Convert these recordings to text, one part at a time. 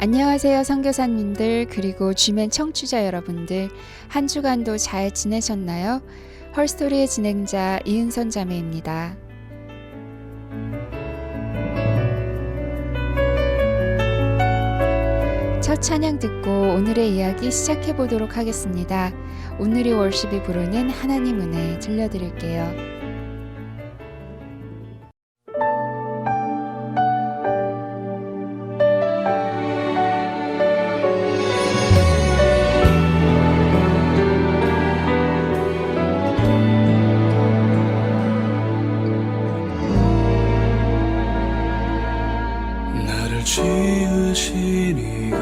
안녕하세요, 선교사님들 그리고 쥐맨 청취자 여러분들. 한 주간도 잘 지내셨나요? 헐스토리의 진행자 이은선 자매입니다. 첫 찬양 듣고 오늘의 이야기 시작해 보도록 하겠습니다. 오늘의 월십이 부르는 하나님 은혜 들려드릴게요. 지으신 이가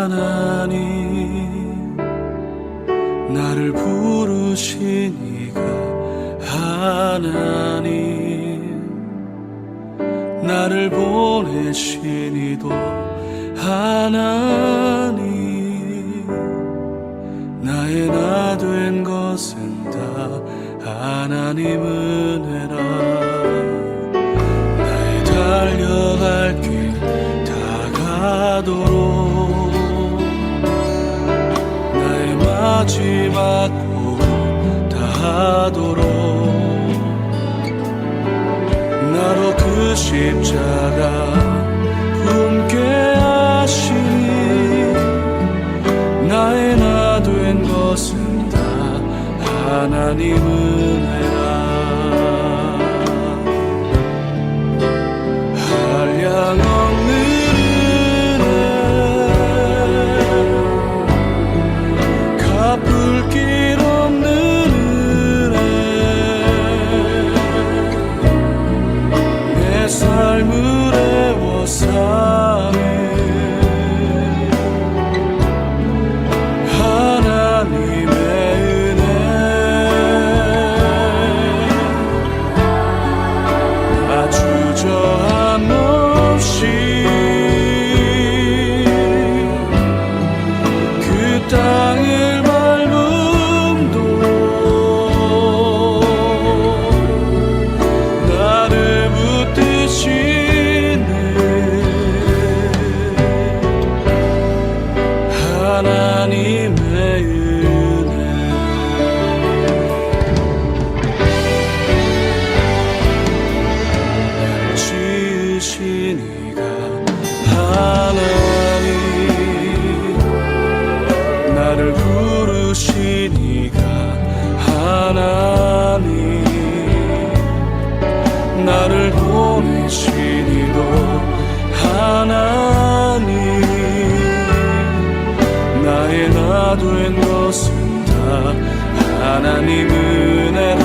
하나님, 나를 부르신 이가 하나님, 나를 보내신 이도 하나님, 나의 나 된 것은 다 하나님 은혜라. 달려갈 길 다가도록 나의 마지막 곡을 다하도록 나로 그 십자가 품게 하시니 나의 나 된 것은 다 하나님 은혜라. 한량 없는 은혜, 갚을 길 없는 은혜, 내 삶을 애워싸네. 하나님의 은혜, 나 주저함 그 땅을 밟음도 나를 붙드시는 하나님의 은혜. 나를 지으신 이가 하나님, 나를 부르신 이가 하나님, 나를 보내신 이도 하나님, 나의 나 된 것은 다 하나님 은혜라.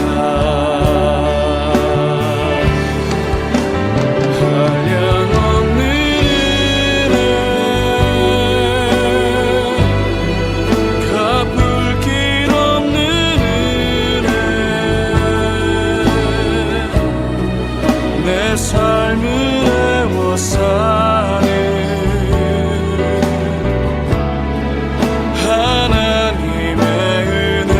내 삶을 애워싸네. 하나님의 은혜,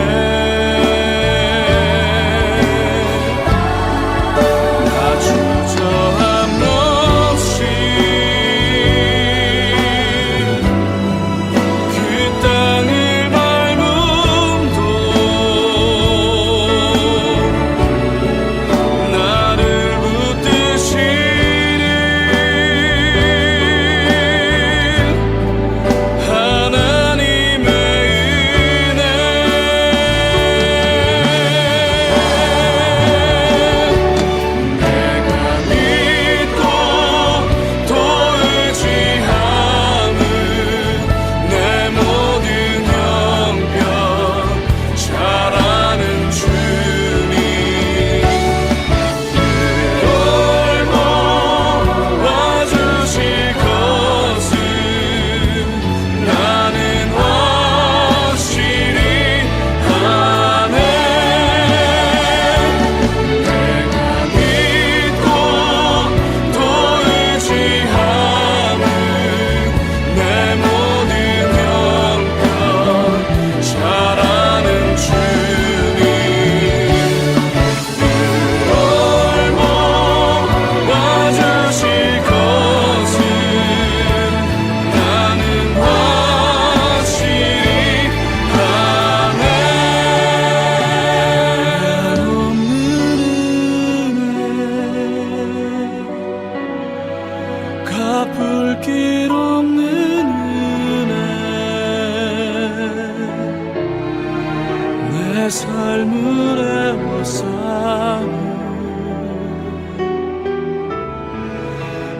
삶을 애워싸는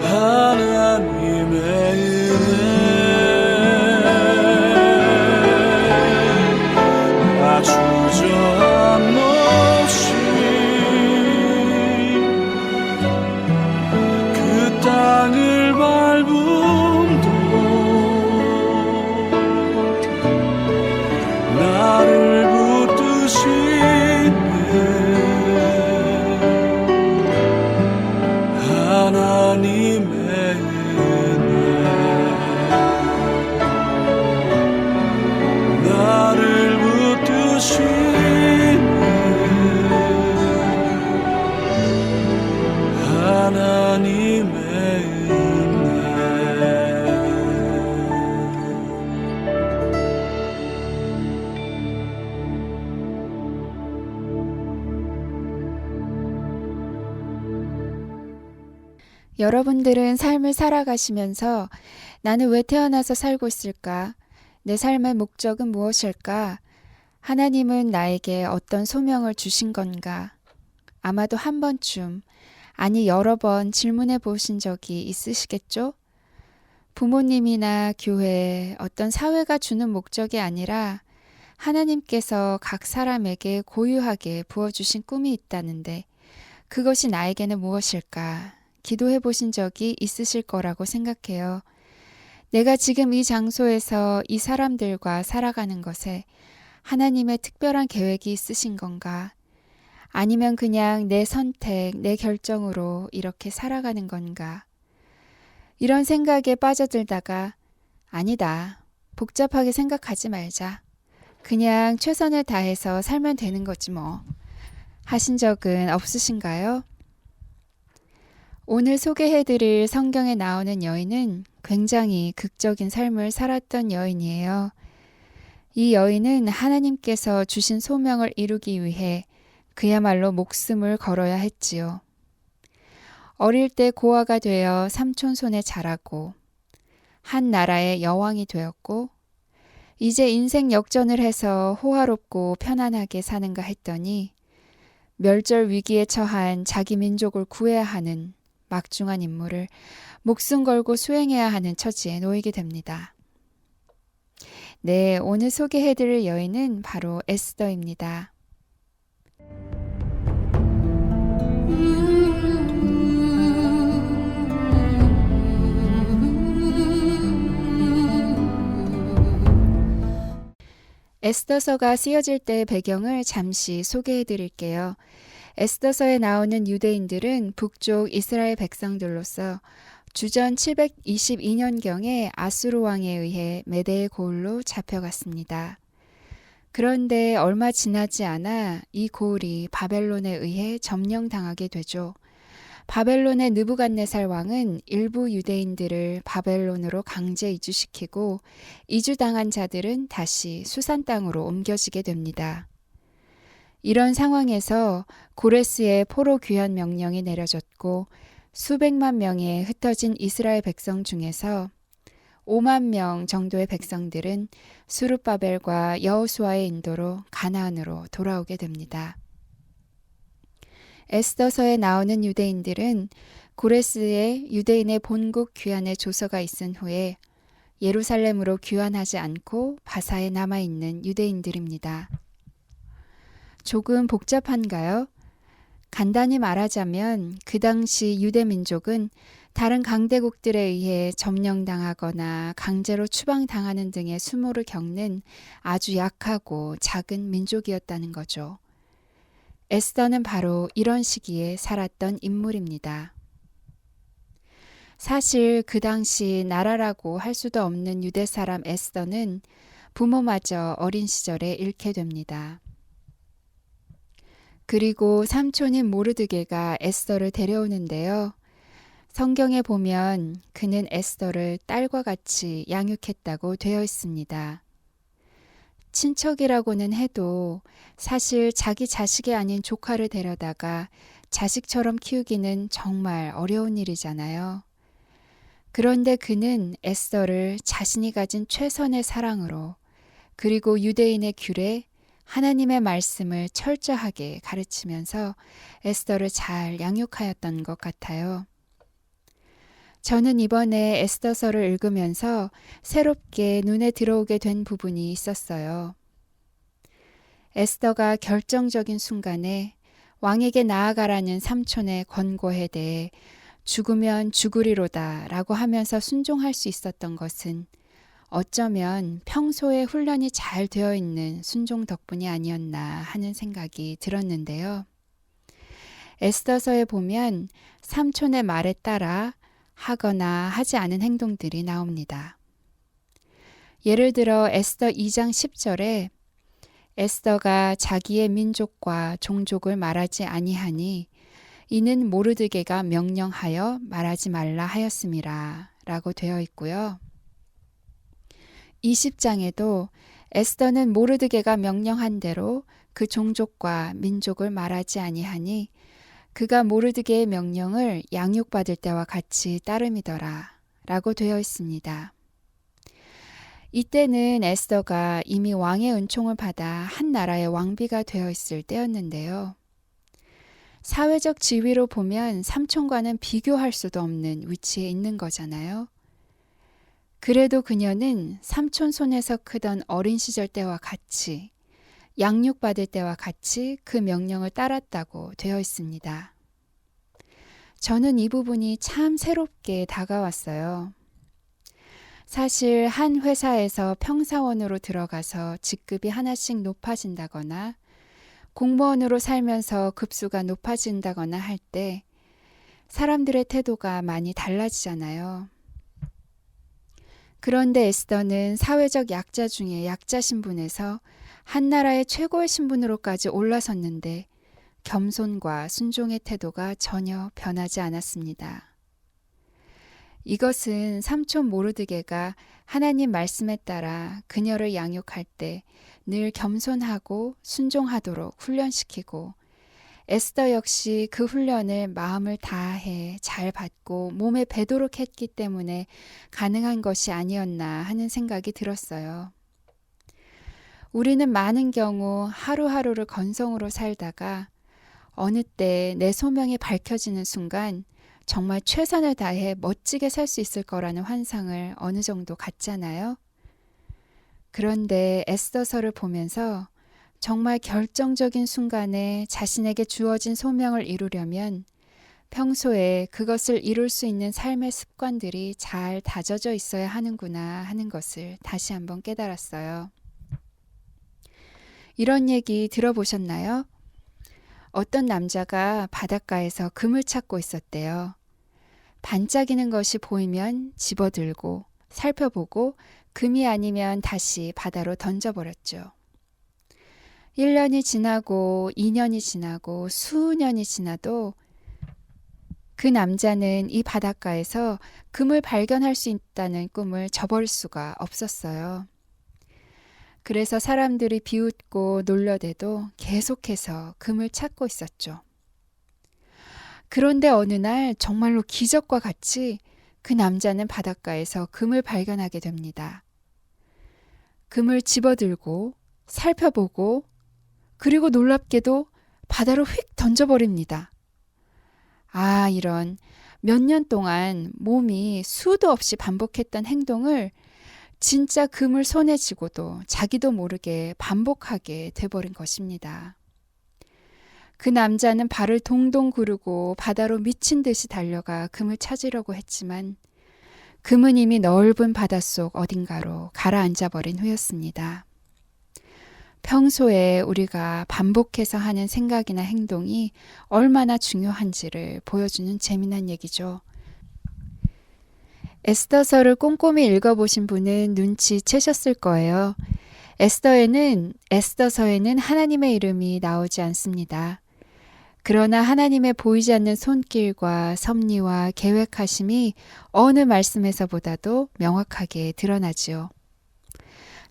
하나님의 은혜 나 주저함 없이 그 땅을 밟음도 나를 붙드시네 하나님의 은혜 나를 붙드시네 하나님의 은혜 여러분들은 삶을 살아가시면서 나는 왜 태어나서 살고 있을까? 내 삶의 목적은 무엇일까? 하나님은 나에게 어떤 소명을 주신 건가? 아마도 한 번쯤, 아니 여러 번 질문해 보신 적이 있으시겠죠? 부모님이나 교회, 어떤 사회가 주는 목적이 아니라 하나님께서 각 사람에게 고유하게 부어주신 꿈이 있다는데 그것이 나에게는 무엇일까? 기도해 보신 적이 있으실 거라고 생각해요. 내가 지금 이 장소에서 이 사람들과 살아가는 것에 하나님의 특별한 계획이 있으신 건가? 아니면 그냥 내 선택, 내 결정으로 이렇게 살아가는 건가? 이런 생각에 빠져들다가 아니다. 복잡하게 생각하지 말자. 그냥 최선을 다해서 살면 되는 거지 뭐. 하신 적은 없으신가요? 오늘 소개해드릴 성경에 나오는 여인은 굉장히 극적인 삶을 살았던 여인이에요. 이 여인은 하나님께서 주신 소명을 이루기 위해 그야말로 목숨을 걸어야 했지요. 어릴 때 고아가 되어 삼촌 손에 자라고 한 나라의 여왕이 되었고 이제 인생 역전을 해서 호화롭고 편안하게 사는가 했더니 멸절 위기에 처한 자기 민족을 구해야 하는 막중한 임무를 목숨 걸고 수행해야 하는 처지에 놓이게 됩니다. 네, 오늘 소개해드릴 여인은 바로 에스더입니다. 에스더서가 쓰여질 때의 배경을 잠시 소개해드릴게요. 에스더서에 나오는 유대인들은 북쪽 이스라엘 백성들로서 주전 722년경에 아수르 왕에 의해 메대의 고을로 잡혀갔습니다. 그런데 얼마 지나지 않아 이 고을이 바벨론에 의해 점령당하게 되죠. 바벨론의 느부갓네살 왕은 일부 유대인들을 바벨론으로 강제 이주시키고 이주당한 자들은 다시 수산 땅으로 옮겨지게 됩니다. 이런 상황에서 고레스의 포로 귀환 명령이 내려졌고 수백만 명의 흩어진 이스라엘 백성 중에서 5만 명 정도의 백성들은 스룹바벨과 여호수아의 인도로 가나안으로 돌아오게 됩니다. 에스더서에 나오는 유대인들은 고레스의 유대인의 본국 귀환의 조서가 있은 후에 예루살렘으로 귀환하지 않고 바사에 남아있는 유대인들입니다. 조금 복잡한가요? 간단히 말하자면 그 당시 유대 민족은 다른 강대국들에 의해 점령당하거나 강제로 추방당하는 등의 수모를 겪는 아주 약하고 작은 민족이었다는 거죠. 에스더는 바로 이런 시기에 살았던 인물입니다. 사실 그 당시 나라라고 할 수도 없는 유대 사람 에스더는 부모마저 어린 시절에 잃게 됩니다. 그리고 삼촌인 모르드게가 에스더를 데려오는데요. 성경에 보면 그는 에스더를 딸과 같이 양육했다고 되어 있습니다. 친척이라고는 해도 사실 자기 자식이 아닌 조카를 데려다가 자식처럼 키우기는 정말 어려운 일이잖아요. 그런데 그는 에스더를 자신이 가진 최선의 사랑으로 그리고 유대인의 규례, 하나님의 말씀을 철저하게 가르치면서 에스더를 잘 양육하였던 것 같아요. 저는 이번에 에스더서를 읽으면서 새롭게 눈에 들어오게 된 부분이 있었어요. 에스더가 결정적인 순간에 왕에게 나아가라는 삼촌의 권고에 대해 죽으면 죽으리로다 라고 하면서 순종할 수 있었던 것은 어쩌면 평소에 훈련이 잘 되어 있는 순종 덕분이 아니었나 하는 생각이 들었는데요. 에스더서에 보면 삼촌의 말에 따라 하거나 하지 않은 행동들이 나옵니다. 예를 들어 에스더 2장 10절에 에스더가 자기의 민족과 종족을 말하지 아니하니 이는 모르드게가 명령하여 말하지 말라 하였음이라 라고 되어 있고요. 20장에도 에스더는 모르드게가 명령한 대로 그 종족과 민족을 말하지 아니하니 그가 모르드게의 명령을 양육받을 때와 같이 따름이더라 라고 되어 있습니다. 이때는 에스더가 이미 왕의 은총을 받아 한 나라의 왕비가 되어 있을 때였는데요. 사회적 지위로 보면 삼촌과는 비교할 수도 없는 위치에 있는 거잖아요. 그래도 그녀는 삼촌 손에서 크던 어린 시절 때와 같이 양육받을 때와 같이 그 명령을 따랐다고 되어 있습니다. 저는 이 부분이 참 새롭게 다가왔어요. 사실 한 회사에서 평사원으로 들어가서 직급이 하나씩 높아진다거나 공무원으로 살면서 급수가 높아진다거나 할 때 사람들의 태도가 많이 달라지잖아요. 그런데 에스더는 사회적 약자 중에 약자 신분에서 한 나라의 최고의 신분으로까지 올라섰는데 겸손과 순종의 태도가 전혀 변하지 않았습니다. 이것은 삼촌 모르드게가 하나님 말씀에 따라 그녀를 양육할 때 늘 겸손하고 순종하도록 훈련시키고 에스더 역시 그 훈련을 마음을 다해 잘 받고 몸에 배도록 했기 때문에 가능한 것이 아니었나 하는 생각이 들었어요. 우리는 많은 경우 하루하루를 건성으로 살다가 어느 때 내 소명이 밝혀지는 순간 정말 최선을 다해 멋지게 살 수 있을 거라는 환상을 어느 정도 갖잖아요. 그런데 에스더서를 보면서 정말 결정적인 순간에 자신에게 주어진 소명을 이루려면 평소에 그것을 이룰 수 있는 삶의 습관들이 잘 다져져 있어야 하는구나 하는 것을 다시 한번 깨달았어요. 이런 얘기 들어보셨나요? 어떤 남자가 바닷가에서 금을 찾고 있었대요. 반짝이는 것이 보이면 집어들고 살펴보고 금이 아니면 다시 바다로 던져버렸죠. 1년이 지나고 2년이 지나고 수년이 지나도 그 남자는 이 바닷가에서 금을 발견할 수 있다는 꿈을 저버릴 수가 없었어요. 그래서 사람들이 비웃고 놀려대도 계속해서 금을 찾고 있었죠. 그런데 어느 날 정말로 기적과 같이 그 남자는 바닷가에서 금을 발견하게 됩니다. 금을 집어들고 살펴보고 그리고 놀랍게도 바다로 휙 던져버립니다. 아, 이런 몇 년 동안 몸이 수도 없이 반복했던 행동을 진짜 금을 손에 쥐고도 자기도 모르게 반복하게 돼버린 것입니다. 그 남자는 발을 동동 구르고 바다로 미친 듯이 달려가 금을 찾으려고 했지만 금은 이미 넓은 바닷속 어딘가로 가라앉아 버린 후였습니다. 평소에 우리가 반복해서 하는 생각이나 행동이 얼마나 중요한지를 보여주는 재미난 얘기죠. 에스더서를 꼼꼼히 읽어보신 분은 눈치채셨을 거예요. 에스더서에는 하나님의 이름이 나오지 않습니다. 그러나 하나님의 보이지 않는 손길과 섭리와 계획하심이 어느 말씀에서보다도 명확하게 드러나지요.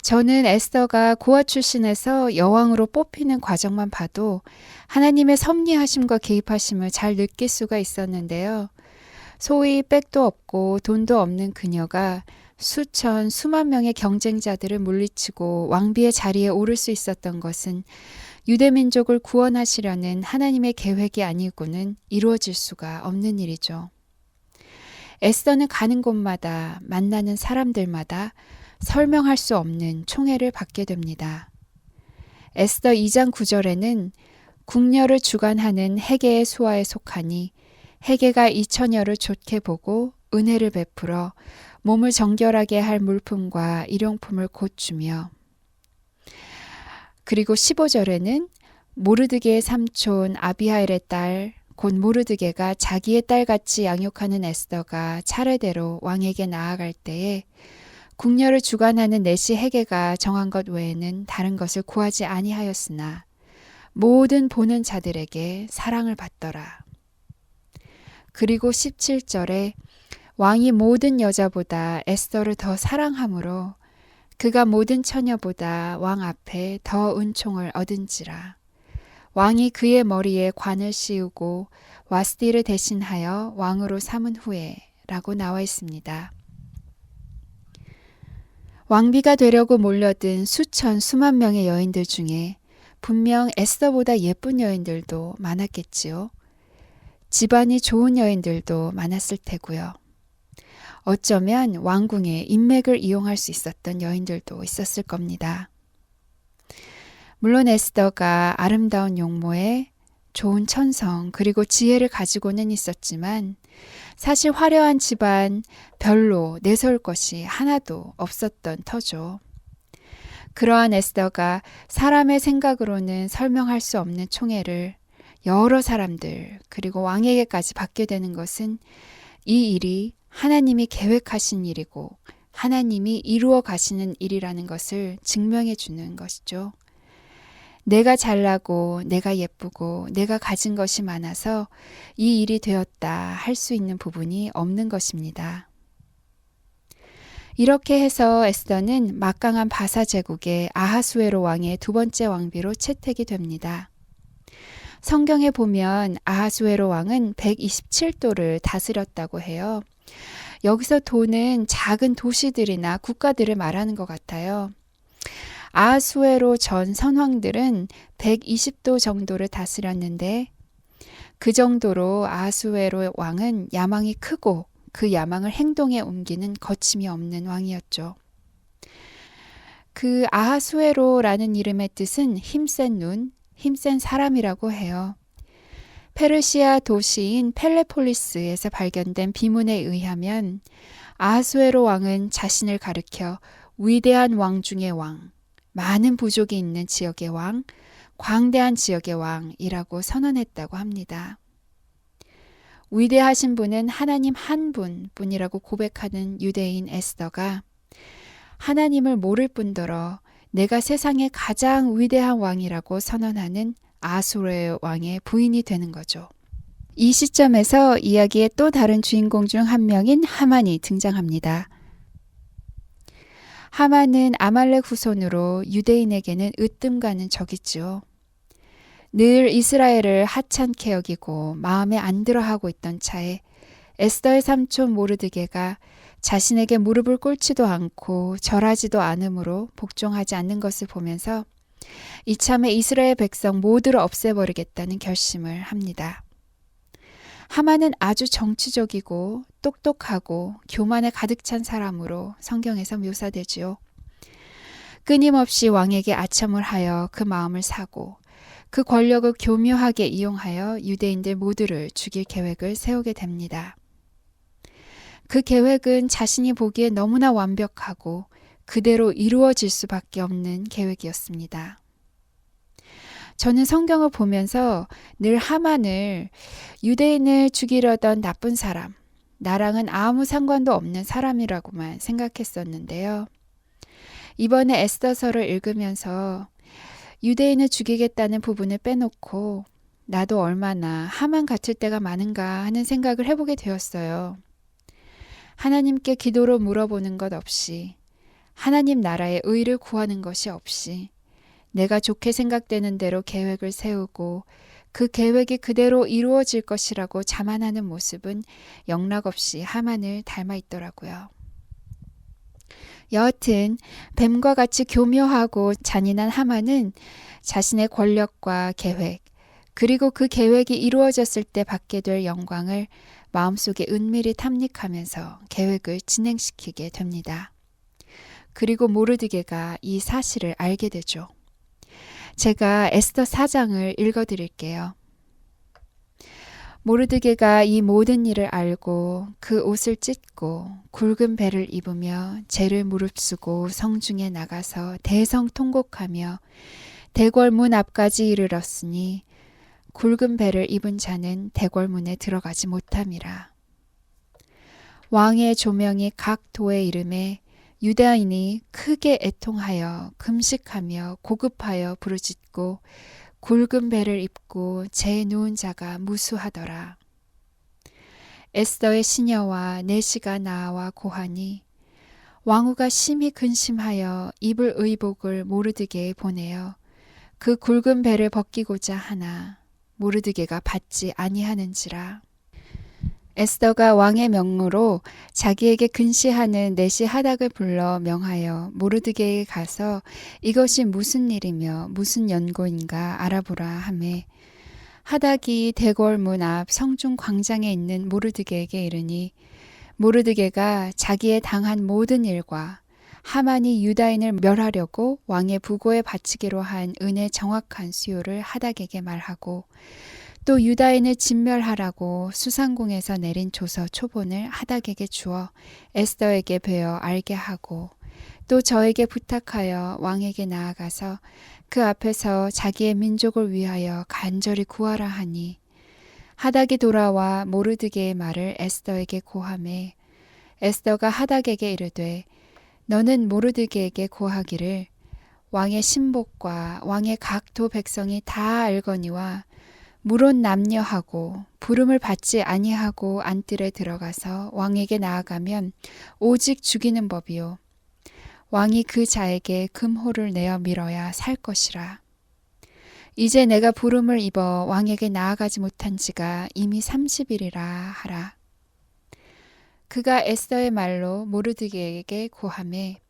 저는 에스더가 고아 출신에서 여왕으로 뽑히는 과정만 봐도 하나님의 섭리하심과 개입하심을 잘 느낄 수가 있었는데요. 소위 백도 없고 돈도 없는 그녀가 수천, 수만 명의 경쟁자들을 물리치고 왕비의 자리에 오를 수 있었던 것은 유대민족을 구원하시려는 하나님의 계획이 아니고는 이루어질 수가 없는 일이죠. 에스더는 가는 곳마다 만나는 사람들마다 설명할 수 없는 총애를 받게 됩니다. 에스더 2장 9절에는 궁녀를 주관하는 헤게의 수하에 속하니 헤게가 이 처녀를 좋게 보고 은혜를 베풀어 몸을 정결하게 할 물품과 일용품을 곧 주며, 그리고 15절에는 모르드게의 삼촌 아비하일의 딸 곧 모르드게가 자기의 딸같이 양육하는 에스더가 차례대로 왕에게 나아갈 때에 궁녀를 주관하는 내시 헤게가 정한 것 외에는 다른 것을 구하지 아니하였으나 모든 보는 자들에게 사랑을 받더라. 그리고 17절에 왕이 모든 여자보다 에스더를 더 사랑하므로 그가 모든 처녀보다 왕 앞에 더 은총을 얻은지라. 왕이 그의 머리에 관을 씌우고 와스디를 대신하여 왕으로 삼은 후에 라고 나와 있습니다. 왕비가 되려고 몰려든 수천 수만 명의 여인들 중에 분명 에스더보다 예쁜 여인들도 많았겠지요. 집안이 좋은 여인들도 많았을 테고요. 어쩌면 왕궁의 인맥을 이용할 수 있었던 여인들도 있었을 겁니다. 물론 에스더가 아름다운 용모에 좋은 천성 그리고 지혜를 가지고는 있었지만 사실 화려한 집안 별로 내세울 것이 하나도 없었던 터죠. 그러한 에스더가 사람의 생각으로는 설명할 수 없는 총애를 여러 사람들 그리고 왕에게까지 받게 되는 것은 이 일이 하나님이 계획하신 일이고 하나님이 이루어 가시는 일이라는 것을 증명해 주는 것이죠. 내가 잘나고 내가 예쁘고 내가 가진 것이 많아서 이 일이 되었다 할 수 있는 부분이 없는 것입니다. 이렇게 해서 에스더는 막강한 바사 제국의 아하수에로 왕의 두 번째 왕비로 채택이 됩니다. 성경에 보면 아하수에로 왕은 127도를 다스렸다고 해요. 여기서 도는 작은 도시들이나 국가들을 말하는 것 같아요. 아하수에로 전 선왕들은 120도 정도를 다스렸는데 그 정도로 아하수에로 왕은 야망이 크고 그 야망을 행동에 옮기는 거침이 없는 왕이었죠. 그 아하수에로라는 이름의 뜻은 힘센 눈, 힘센 사람이라고 해요. 페르시아 도시인 펠레폴리스에서 발견된 비문에 의하면 아하수에로 왕은 자신을 가리켜 위대한 왕 중의 왕, 많은 부족이 있는 지역의 왕, 광대한 지역의 왕이라고 선언했다고 합니다. 위대하신 분은 하나님 한 분뿐이라고 고백하는 유대인 에스더가 하나님을 모를 뿐더러 내가 세상의 가장 위대한 왕이라고 선언하는 아하수에로 왕의 부인이 되는 거죠. 이 시점에서 이야기의 또 다른 주인공 중 한 명인 하만이 등장합니다. 하만은 아말렉 후손으로 유대인에게는 으뜸가는 적이지요. 늘 이스라엘을 하찮게 여기고 마음에 안 들어하고 있던 차에 에스더의 삼촌 모르드게가 자신에게 무릎을 꿇지도 않고 절하지도 않으므로 복종하지 않는 것을 보면서 이참에 이스라엘 백성 모두를 없애버리겠다는 결심을 합니다. 하만은 아주 정치적이고 똑똑하고 교만에 가득 찬 사람으로 성경에서 묘사되지요. 끊임없이 왕에게 아첨을 하여 그 마음을 사고 그 권력을 교묘하게 이용하여 유대인들 모두를 죽일 계획을 세우게 됩니다. 그 계획은 자신이 보기에 너무나 완벽하고 그대로 이루어질 수밖에 없는 계획이었습니다. 저는 성경을 보면서 늘 하만을 유대인을 죽이려던 나쁜 사람, 나랑은 아무 상관도 없는 사람이라고만 생각했었는데요. 이번에 에스더서를 읽으면서 유대인을 죽이겠다는 부분을 빼놓고 나도 얼마나 하만 같을 때가 많은가 하는 생각을 해보게 되었어요. 하나님께 기도로 물어보는 것 없이, 하나님 나라의 의를 구하는 것이 없이 내가 좋게 생각되는 대로 계획을 세우고 그 계획이 그대로 이루어질 것이라고 자만하는 모습은 영락없이 하만을 닮아 있더라고요. 여하튼 뱀과 같이 교묘하고 잔인한 하만은 자신의 권력과 계획, 그리고 그 계획이 이루어졌을 때 받게 될 영광을 마음속에 은밀히 탐닉하면서 계획을 진행시키게 됩니다. 그리고 모르드게가 이 사실을 알게 되죠. 제가 에스더 4장을 읽어드릴게요. 모르드게가 이 모든 일을 알고 그 옷을 찢고 굵은 배를 입으며 죄를 무릅쓰고 성중에 나가서 대성통곡하며 대궐문 앞까지 이르렀으니 굵은 배를 입은 자는 대궐문에 들어가지 못함이라. 왕의 조명이 각 도에 이름에 유다인이 크게 애통하여 금식하며 고급하여 부르짖고 굵은 배를 입고 재 누운 자가 무수하더라. 에스더의 시녀와 내시가 나와 고하니 왕후가 심히 근심하여 입을 의복을 모르드게에 보내어 그 굵은 배를 벗기고자 하나 모르드게가 받지 아니하는지라. 에스더가 왕의 명으로 자기에게 근시하는 내시 하닥을 불러 명하여 모르드게에 가서 이것이 무슨 일이며 무슨 연고인가 알아보라 하매 하닥이 대궐문 앞 성중 광장에 있는 모르드게에게 이르니 모르드게가 자기의 당한 모든 일과 하만이 유다인을 멸하려고 왕의 부고에 바치기로 한 은의 정확한 수요를 하닥에게 말하고 또 유다인을 진멸하라고 수상궁에서 내린 조서 초본을 하닥에게 주어 에스더에게 베어 알게 하고 또 저에게 부탁하여 왕에게 나아가서 그 앞에서 자기의 민족을 위하여 간절히 구하라 하니 하닥이 돌아와 모르드게의 말을 에스더에게 고하매 에스더가 하닥에게 이르되 너는 모르드게에게 고하기를 왕의 신복과 왕의 각도 백성이 다 알거니와 물론 남녀하고 부름을 받지 아니하고 안뜰에 들어가서 왕에게 나아가면 오직 죽이는 법이요 왕이 그 자에게 금호를 내어 밀어야 살 것이라. 이제 내가 부름을 입어 왕에게 나아가지 못한 지가 이미 30일이라 하라. 그가 에스더의 말로 모르드게에게 고하매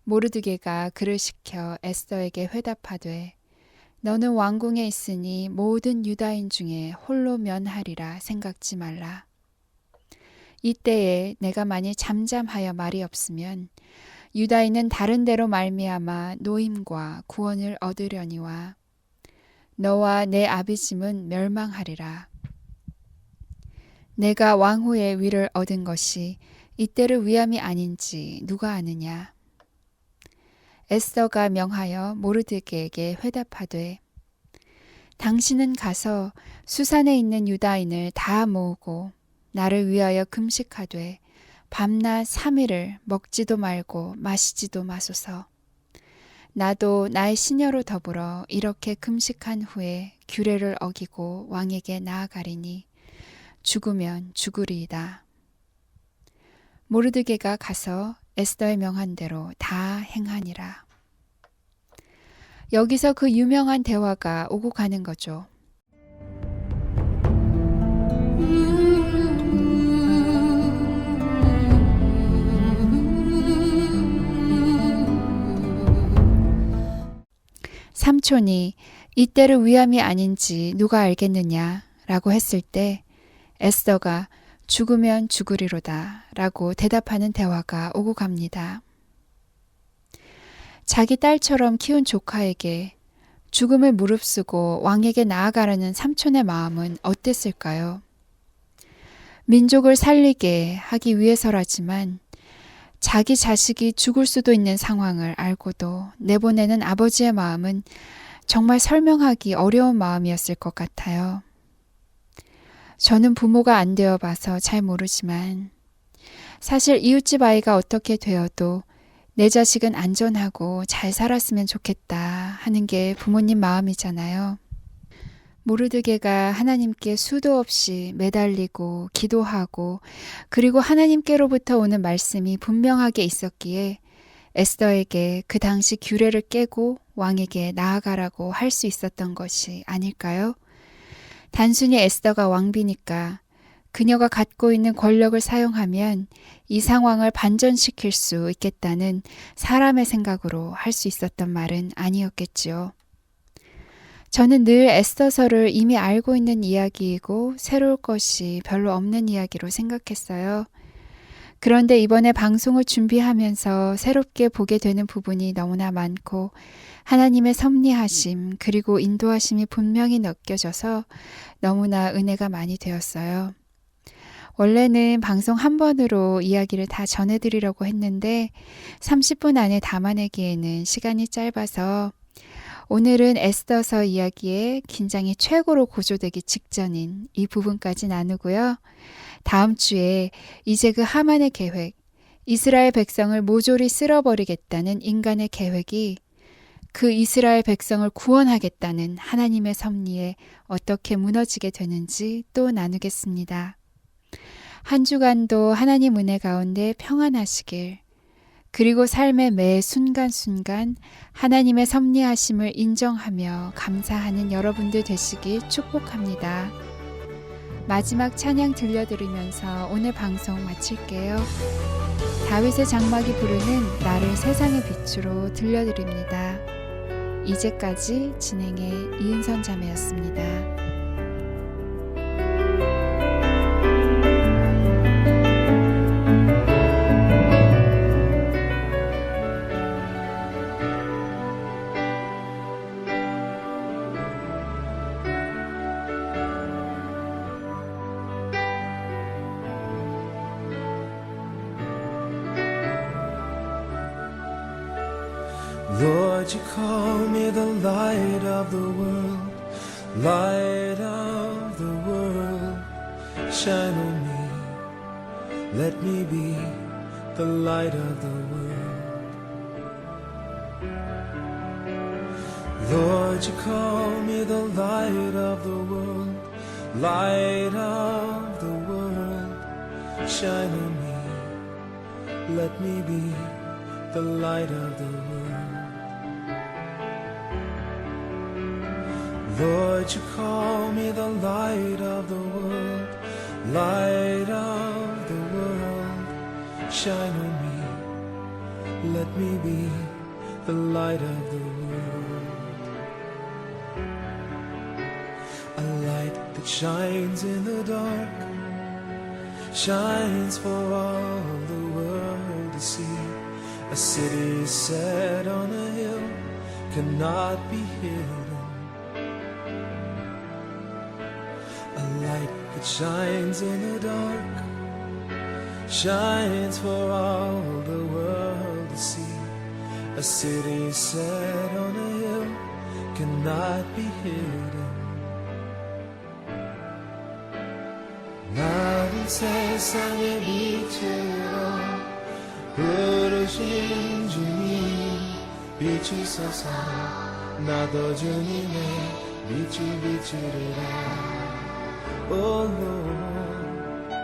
모르드게가 그를 시켜 에스더에게 회답하되 너는 왕궁에 있으니 모든 유다인 중에 홀로 면하리라 생각지 말라. 이때에 내가 만일 잠잠하여 말이 없으면 유다인은 다른 데로 말미암아 노임과 구원을 얻으려니와 너와 내 아비짐은 멸망하리라. 내가 왕후의 위를 얻은 것이 이때를 위함이 아닌지 누가 아느냐. 에스더가 명하여 모르드게에게 회답하되 당신은 가서 수산에 있는 유다인을 다 모으고 나를 위하여 금식하되 밤낮 3일을 먹지도 말고 마시지도 마소서. 나도 나의 시녀로 더불어 이렇게 금식한 후에 규례를 어기고 왕에게 나아가리니 죽으면 죽으리이다. 모르드게가 가서 에스더의 명한 대로 다 행하니라. 여기서 그 유명한 대화가 오고 가는 거죠. 삼촌이 이때를 위함이 아닌지 누가 알겠느냐 라고 했을 때 에스더가 죽으면 죽으리로다 라고 대답하는 대화가 오고 갑니다. 자기 딸처럼 키운 조카에게 죽음을 무릅쓰고 왕에게 나아가려는 삼촌의 마음은 어땠을까요? 민족을 살리게 하기 위해서라지만 자기 자식이 죽을 수도 있는 상황을 알고도 내보내는 아버지의 마음은 정말 설명하기 어려운 마음이었을 것 같아요. 저는 부모가 안 되어 봐서 잘 모르지만 사실 이웃집 아이가 어떻게 되어도 내 자식은 안전하고 잘 살았으면 좋겠다 하는 게 부모님 마음이잖아요. 모르드게가 하나님께 수도 없이 매달리고 기도하고 그리고 하나님께로부터 오는 말씀이 분명하게 있었기에 에스더에게 그 당시 규례를 깨고 왕에게 나아가라고 할 수 있었던 것이 아닐까요? 단순히 에스더가 왕비니까 그녀가 갖고 있는 권력을 사용하면 이 상황을 반전시킬 수 있겠다는 사람의 생각으로 할 수 있었던 말은 아니었겠지요. 저는 늘 에스더서를 이미 알고 있는 이야기이고 새로울 것이 별로 없는 이야기로 생각했어요. 그런데 이번에 방송을 준비하면서 새롭게 보게 되는 부분이 너무나 많고 하나님의 섭리하심 그리고 인도하심이 분명히 느껴져서 너무나 은혜가 많이 되었어요. 원래는 방송 한 번으로 이야기를 다 전해드리려고 했는데 30분 안에 담아내기에는 시간이 짧아서 오늘은 에스더서 이야기의 긴장이 최고로 고조되기 직전인 이 부분까지 나누고요. 다음 주에 이제 그 하만의 계획, 이스라엘 백성을 모조리 쓸어버리겠다는 인간의 계획이 그 이스라엘 백성을 구원하겠다는 하나님의 섭리에 어떻게 무너지게 되는지 또 나누겠습니다. 한 주간도 하나님 은혜 가운데 평안하시길, 그리고 삶의 매 순간순간 하나님의 섭리하심을 인정하며 감사하는 여러분들 되시길 축복합니다. 마지막 찬양 들려드리면서 오늘 방송 마칠게요. 다윗의 장막이 부르는 나를 세상의 빛으로 들려드립니다. 이제까지 진행의 이은선 자매였습니다. Lord, you call me the light of the world, light of the world, shine on me, let me be the light of the world. Lord, you call me the light of the world, light of the world, shine on me, let me be the light of the world. Lord, you call me the light of the world, light of the world, shine on me, let me be the light of the world. A light that shines in the dark, shines for all the world to see. A city set on a hill cannot be hidden. A light that shines in the dark, shines for all the world to see. A city set on a hill cannot be hidden. 나를 세상의 빛으로 부르신 주님 비추소서. 나도 주님의 빛을 비추리라. Oh Lord,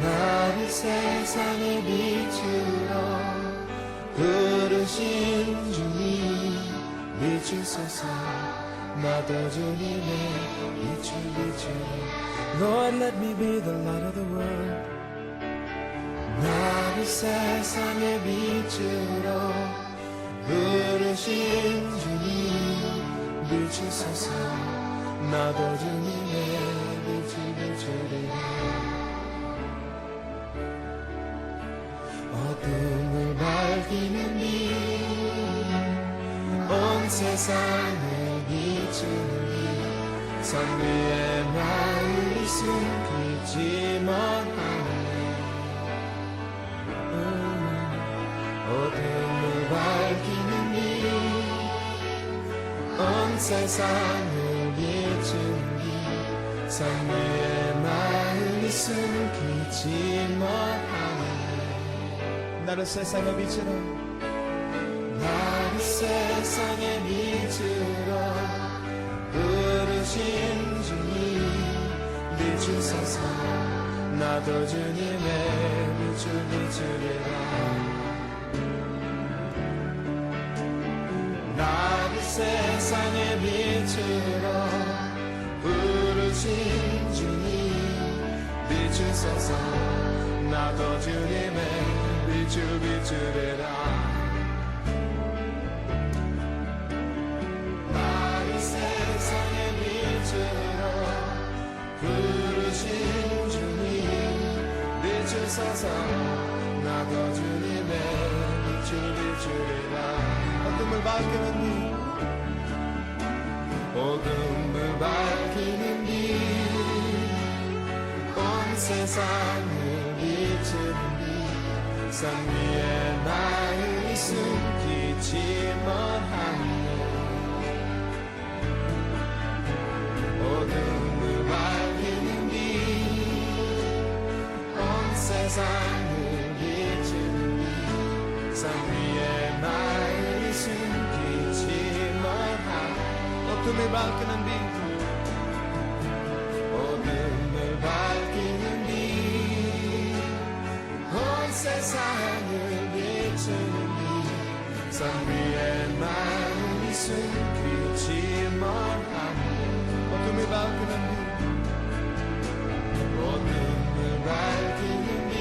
나를 세상의 빛으로 부르신 주님 비추소서. 나도 주님의 빛을 비추리라. Lord, let me be the light of the world. 나를 세상의 빛으로 부르신 주님 비추소서. 나도 주님의 빛을 비추리라. 어둠을 밝히는 빛, 온 세상을 비추는 빛, 산 위에 마을이 숨기지 못하네. 어둠을 밝히는 빛, 온 세상을 비추는 빛, 산 위에 마을이 숨기지 못하네. 나를 세상의 빛으로, 나를 세상의 빛으로 부르신 주님 비추소서. 나도 주님의 빛을 비추리라. 나를 세상의 빛으로 부르신 부르신 주님 비추소서 나도 주님의 빛을 비추리라 나를 세상의 빛으로 부르신 주님 비추소서 나도 주님의 빛을 비추리라 어둠을 밝히는 빛 어둠을 밝히는 빛 온 세상을 비추는 빛 산 위에 나의 숨기지 못하네 어둠을 밝히는 빛 온 세상을 비추는 빛 산 위에 나의 숨기지 못하네 어둠을 밝히는 빛 어둠을 밝히는 빛 온 세상을 비추는 빛산 위에 나의 숨기지 못하네 어둠을 밝히는 빛 어둠을 밝히는 빛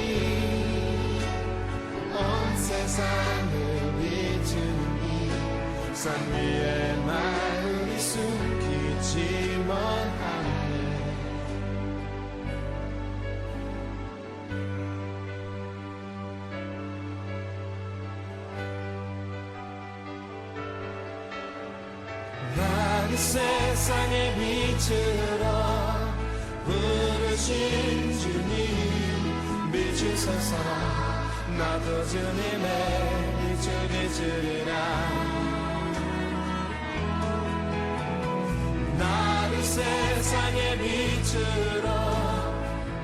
온 세상을 비추는 빛산 위에 나의 숨기지 못하네 나를 세상의 빛으로 부르신 주님 비추소서 나도 주님의 빛을 비추리라 나를 세상의 빛으로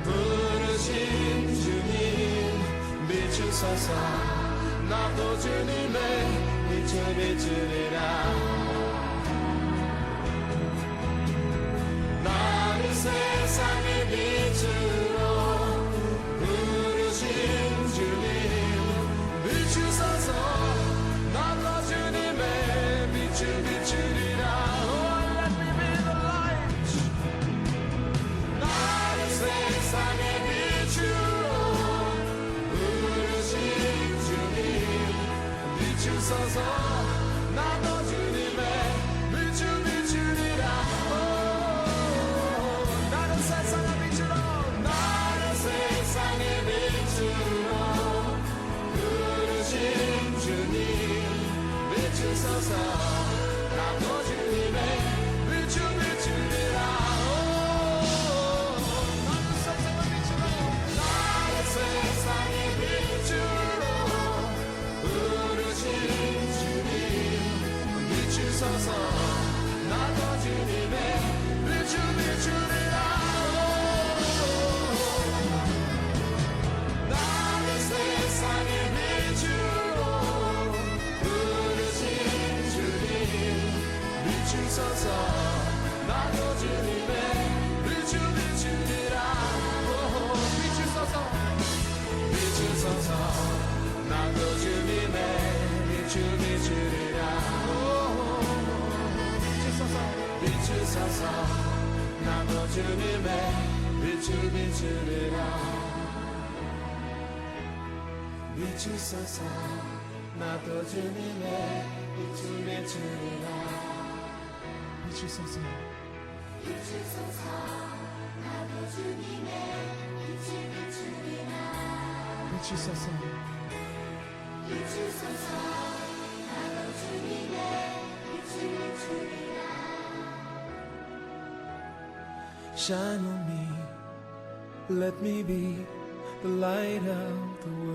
부르신 주님 비추소서 나도 주님의 빛을 비추리라 나를 세상의 빛으로 부르신 주님 비추소서 나도 주님의 빛을 비추리라 Oh let me be the light 나를 세상의 빛으로 부르신 주님 비추소서 나도 주님의 빛을 비추리라 세상의 빛으로 나를 세상의 빛으로 부르신 주님 비추소서 나도 주님의 빛을 비추리라 나를 세상의 빛으로 부르신 주님 비추소서 나도 주님의 빛을 비추리라 세상의 빛으로 부르신 주님 비추소서 나도 주님의 빛을 비추리라 비추소서 비추소서 나도 주님의 빛을 비추리라 비추소서 비추소서 나도 주님의 빛을 비추리라 비추소서 나도 주님의 빛을 비추리라 비추소서 비추소서 나도 주님의 빛을 비추리라 비추소서 비추소서 나도 주님의 빛을 비추리라 Shine on me, let me be the light of the world